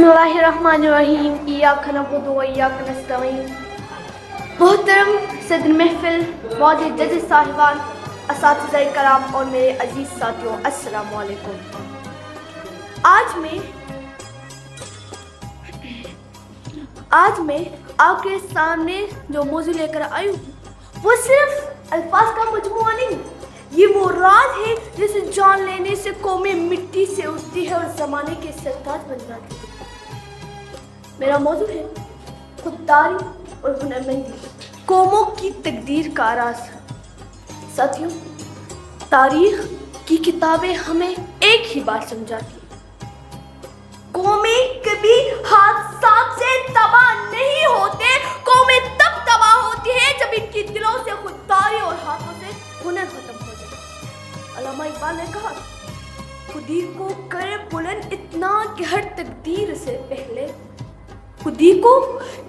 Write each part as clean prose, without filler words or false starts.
बिस्मिल्लाहिर्रहमानिर्रहीम इय्याक नअबुदु व इय्याक नस्तईन। मोहतरम सदर महफिल, मौजूद जज साहिबान, असातिज़ाए कराम और मेरे अजीज साथियों, अस्सलामु अलैकुम। आज मैं आपके सामने जो मौजू लेकर आई हूँ वो सिर्फ अल्फाज का मजमुआ नहीं, ये वो राज है जिसे जान लेने से कौमें मिट्टी से उठती है और ज़माने के सरताज बन जाती है। मेरा मौजू है खुददारी और हुनरमंदी, कौमों की तकदीर का राज। साथियों, तारीख की किताबें हमें एक ही बात समझाती है, कौमें कभी हादसा से तबाह नहीं होते, कौमें तब तबाह होती है जब इनकी दिलों से खुददारी और हाथों से हुनर खत्म हो जाए। अल्लामा इकबाल ने कहा, खुदी को करे बुलंद इतना कि हर तकदीर से पहले, खुदी को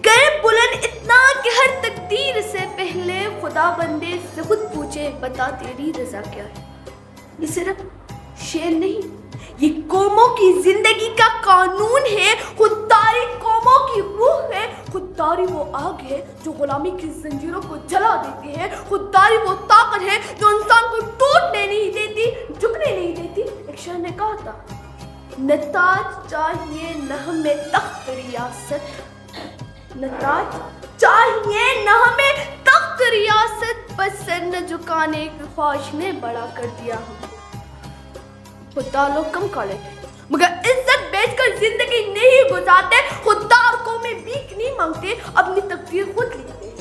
करे बुलंद इतना कि हर तकदीर से पहले खुदा बंदे से खुद पूछे, बता तेरी रजा क्या है। ये सिर्फ शेर नहीं, ये कौमों की जिंदगी का कानून है। खुददारी कौमों की रूह है। खुददारी वो आग है जो गुलामी की जंजीरों को जला देती है। खुददारी वो ताकत है जो इंसान को टूटने नहीं देती, झुकने नहीं देती। एक शायर ने कहा था, नताज चाहिए न हमें तख्त रियासत, नताज चाहिए न हमें तख्त रियासत, बस सर न झुकाने की ख्वाहिश ने बड़ा कर दिया हमको। खुदा लोग कम खा लेते मगर इज्जत बेचकर जिंदगी नहीं गुजारते। खुददार कौमें भीख नहीं मांगते, अपनी तकदीर खुद लिखते हैं।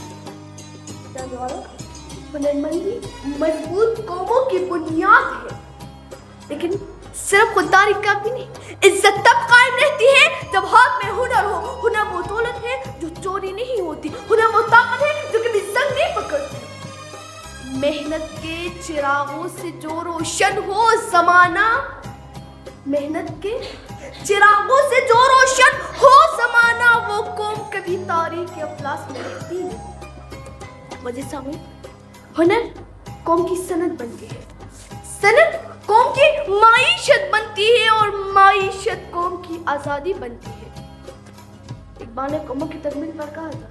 हुनरमंदी मजबूत कौमों की बुनियाद है, लेकिन सिर्फ खुददारी काफी नहीं। इज्जत तब कायम रहती है जब हाथ में हुनर हो। हुनर वो दौलत है जो चोरी नहीं होती, हुनर वो ताकत है जो कभी जंग नहीं पकड़ती। मेहनत के चिरागों से जो रोशन हो जमाना, मेहनत के चिरागों से जो रोशन हो जमाना, वो कौम कभी तारीख के अफलास में रहती नहीं। वजह सामने हुनर कौम की सनद बनती है, सनद कौम की माईशत बनती है और माईशत कौम की आज़ादी बनती है। इकबाल ने कौमों की तकमील पर कहा था,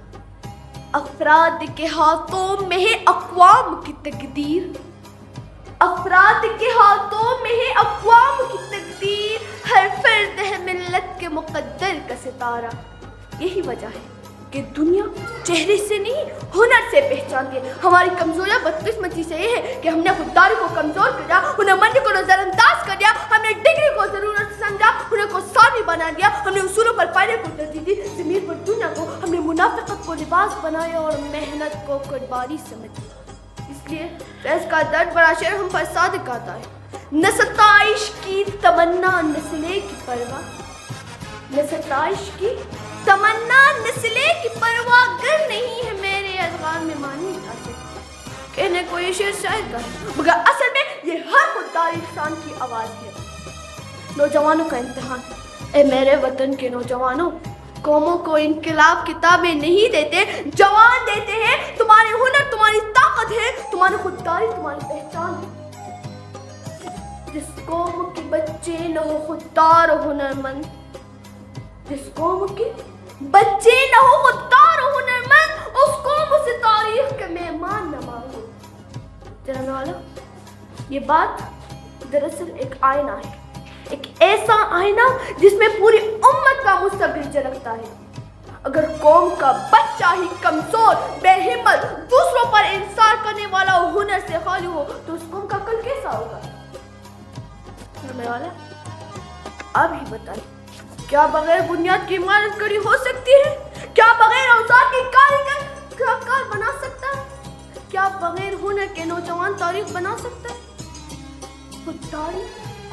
अफराद के हाथों में है अक़वाम की तकदीर, अफराद के हाथों में है अक़वाम की तकदीर, हर फर्द है मिल्लत के मुक़द्दर का सितारा। यही वजह है कि दुनिया चेहरे से नहीं हुनर से पहचानती है। हमारी कमजोरियां बदकिस्मती से ये है कि हमने खुददारी को कमजोर कर दिया, हुनरमंदी को नजरअंदाज कर दिया, हमने डिग्री को जरूरत समझा, हुनर को सानी बना दिया, हमने उसूलों पर पायरे को तरजीह दी, ज़मीर पर दुनिया को हमने मुनाफिकत को लिबास बनाया और मेहनत को कुर्बानी समझा। इसलिए फैज़ का दर्द बड़ा शेर हम पर सादिक आता है, न सताइश की तमन्ना नस्ले की परवाह, न सताइश की तमन्ना नस्ले की परवाह, गर नहीं है मेरे अज़गार में मानी जा सकती। कहने को ये शेर शायद का है, मगर असल में ये हर खुददार इंसान की आवाज़ है। नौजवानों का इम्तिहान, ए मेरे वतन के नौजवानों, कौमों को इनकलाब किताबें नहीं देते, जवान देते हैं। तुम्हारे हुनर तुम्हारी ताकत है, तुम्हारी खुददारी तुम्हारी पहचान है। जिस कौम के बच्चे न हो खुददार और हुनरमंद, जिस कौम के बच्चे न हो खुददार और हुनरमंद, उस कौम से तारीख के मेहमान न मांगो। जानने वालों, ये बात दरअसल एक आईना है, एक ऐसा आईना जिसमें पूरी उम्मत का मुस्तकबिल झलकता है। अगर कौम का बच्चा ही कमजोर, बेहिम्मत, दूसरों पर इंसार करने वाला और हुनर से खाली हो, तो उस कौम का कल कैसा होगा? जानने वाला, आप ही बताइए, क्या बगैर बुनियाद की इमारत खड़ी हो सकती है? क्या बगैर औजार के कारीगर कार बना सकता है? क्या बगैर हुनर के नौजवान तारीख बना सकता है? खुददारी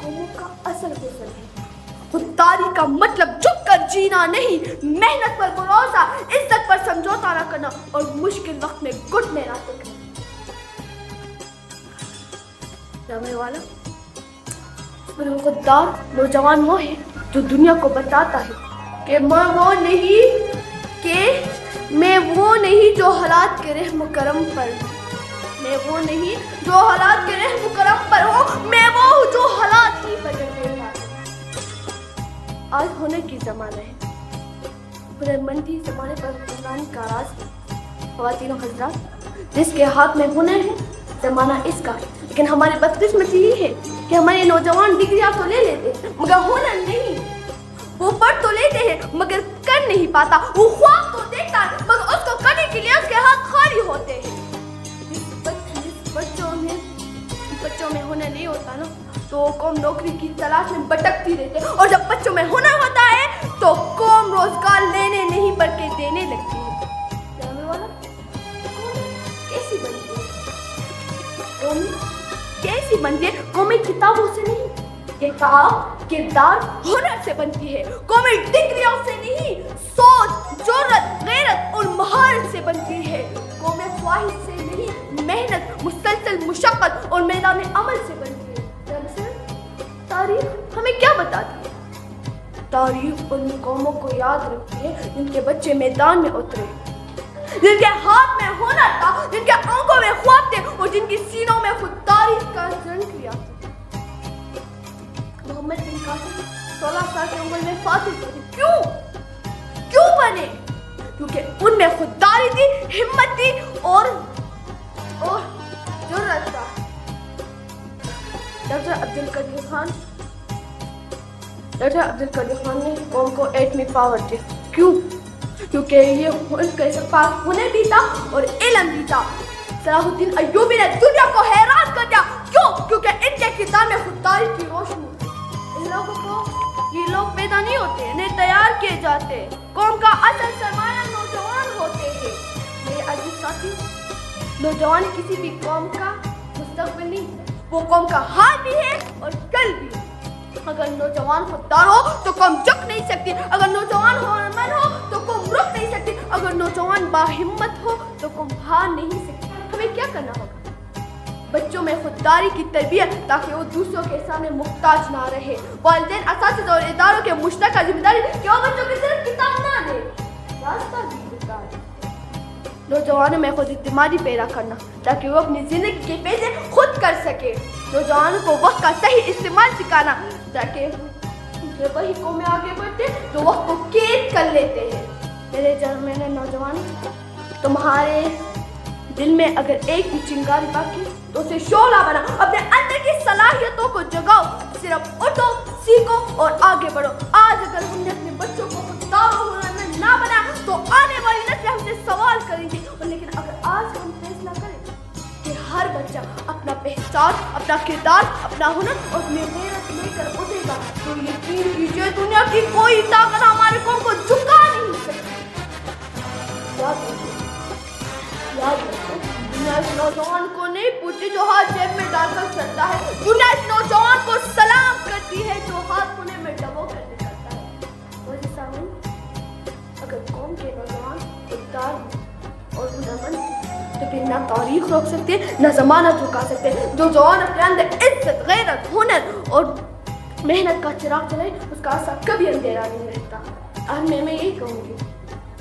कौमों का असल हुस्न है। खुददारी का मतलब झुक कर जीना नहीं, मेहनत पर भरोसा, इज्जत पर समझौता न करना और मुश्किल वक्त में घुटने न टेकना। जानने वाला, खुददार नौजवान वो है जो दुनिया को बताता है कि मैं वो नहीं जो हालात के रहम करम पर, मैं वो नहीं जो हालात के रहम करम पर हो, मैं वो हूँ जो हालात ही बदल देता है। आज होने की ज़माना है, ہنرمندی زمانے پر حکمرانی کا راز ہے. خواتین و حضرات، جس کے ہاتھ میں ہنر ہے زمانہ اس کا ہے، لیکن ہماری بدقسمتی یہ ہے کہ ہمارے نوجوان ڈگریاں تو لے لیتے ہیں مگر ہنر نہیں. وہ پڑھ تو لیتے ہیں مگر کر نہیں پاتا. وہ خواب تو دیکھتا ہے مگر اس کو کرنے کے لیے اس کے ہاتھ خالی ہوتے ہیں. بچوں میں ہنر نہیں ہوتا نا تو قوم نوکری کی تلاش میں بھٹکتی رہتی ہے، اور جب بچوں میں ہنر ہوتا ہے تو قوم روزگار لینے نہیں بلکہ دینے لگتی ہے. جاننے والا کیسی بنتی ہے؟ قوم کیسی بنتی ہے؟ قومی کتابوں سے نہیں، کتاب کردار ہنر سے بنتی ہے. قومی ڈگریوں سے نہیں، سوچ جرأت غیرت اور مہارت سے بنتی ہے. قومی خواہش سے نہیں، محنت مسلسل مشقت اور میدان عمل سے بنتی ہے. تاریخ ہمیں کیا بتاتی ہے؟ تاریخ ان قوموں کو یاد رکھتی ہے جن کے بچے میدان میں اترے، جن کے ہاتھ میں ہنر تھا، جن کے آنکھوں میں خواب تھے اور جن کی سینوں میں خود تاریخ کا زنگ لیا تھا. محمد بن قاسم 16 سال کی عمر میں فاتح بنے. کیوں بنے؟ کیونکہ ان میں خودداری تھی، ہمت تھی اور جرأت تھا. ڈاکٹر عبدالقادر خان نے قوم کو ایٹمی پاور دیا. کیونکہ یہ ان کے پاس ہنر بھی تھا اور علم بھی تھا. صلاح الدین ایوبی نے دنیا کو حیران کر دیا. کیونکہ ان کے کردار میں خودداری کی روشنی. یہ لوگ پیدا نہیں ہوتے، انہیں تیار کیے جاتے. قوم کا اصل سرمایہ نوجوان ہوتے ہیں. میرے عزیز ساتھی، نوجوان کسی بھی قوم کا مستقبل نہیں، وہ قوم کا حال بھی ہے اور کل بھی. اگر نوجوان خوددار ہو تو قوم جھک نہیں سکتی. اگر نوجوان ہنرمند ہو تو قوم رک نہیں سکتی. اگر نوجوان باہمت ہو تو قوم ہار نہیں سکتی. ہمیں کیا کرنا ہوگا؟ بچوں میں خودداری کی تربیت تاکہ وہ دوسروں کے سامنے محتاج نہ رہے. والدین، اساتذہ اور اداروں کے مشترکہ ذمہ داری کہ وہ بچوں کی صرف کتاب نہ دے، راستہ بھی بتائے. نوجوانوں میں خود اعتمادی پیدا کرنا تاکہ وہ اپنی زندگی کے فیصلے خود کر سکے. نوجوانوں کو وقت کا صحیح استعمال سکھانا تاکہ جب وہی قومیں آگے بڑھتے تو وقت کو قید کر لیتے ہیں. میرے نوجوان، تمہارے دل میں اگر ایک بھی چنگاری باقی تو اسے شعلہ بنا. اپنے اندر کی صلاحیتوں کو جگاؤ. صرف اٹھو، سیکھو اور آگے بڑھو. آج اگر ہم نے اپنے بچوں کو خوددار و ہنرمند نہ بنایا تو آنے والی نسلیں ہم سے سوال کریں گی. لیکن اگر آج ہم فیصلہ کریں کہ ہر بچہ اپنا پہچان، اپنا کردار، اپنا ہنر اور اپنی غیرت لے کر اٹھے گا تو یقین کیجیے دنیا کی کوئی طاقت ہمارے قوم کو جھکا نہیں سکتی. یاد رکھو، دنیا اس نوجوان کو نہیں پوچھتی جو ہاتھ جیب میں ڈال کر چلتا ہے. دنیا اس نوجوان کو سلام کرتی ہے جو ہاتھ کونے میں ڈبو کر نکلتا ہے. اگر قوم کے نوجوان خوددار اور ہنرمند تو پھر نہ تاریخ روک سکتے نہ زمانہ جھکا سکتے. جو جوان اپنے اندر عزت، غیرت، ہنر اور محنت کا چراغ جلائے اس کا اثر کبھی اندھیرا نہیں رہتا. آج میں یہی کہوں گی،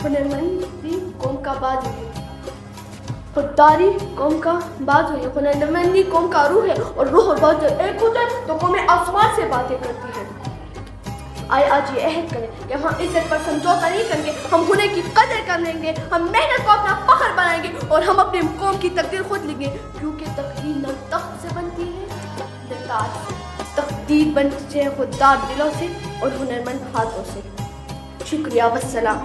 ہنرمندی قوم کا بازو ہے، خودداری قوم کا بازو ہے. ہنرمندی قوم کا روح ہے اور روح اور بازو ایک ہوتا ہے تو قومیں آسمان سے باتیں کرتی ہیں. آئے آج یہ عہد کریں کہ ہم عزت پر سمجھوتا نہیں کریں گے، ہم ہنر کی قدر کر لیں گے، ہم محنت کو اپنا فخر بنائیں گے اور ہم اپنے قوم کی تقدیر خود لیں گے. کیونکہ تقدیر نہ تخت سے بنتی ہے نہ تاج سے. تقدیر بنتی ہے خوددار دلوں سے اور ہنرمند ہاتھوں سے. شکریہ، والسلام.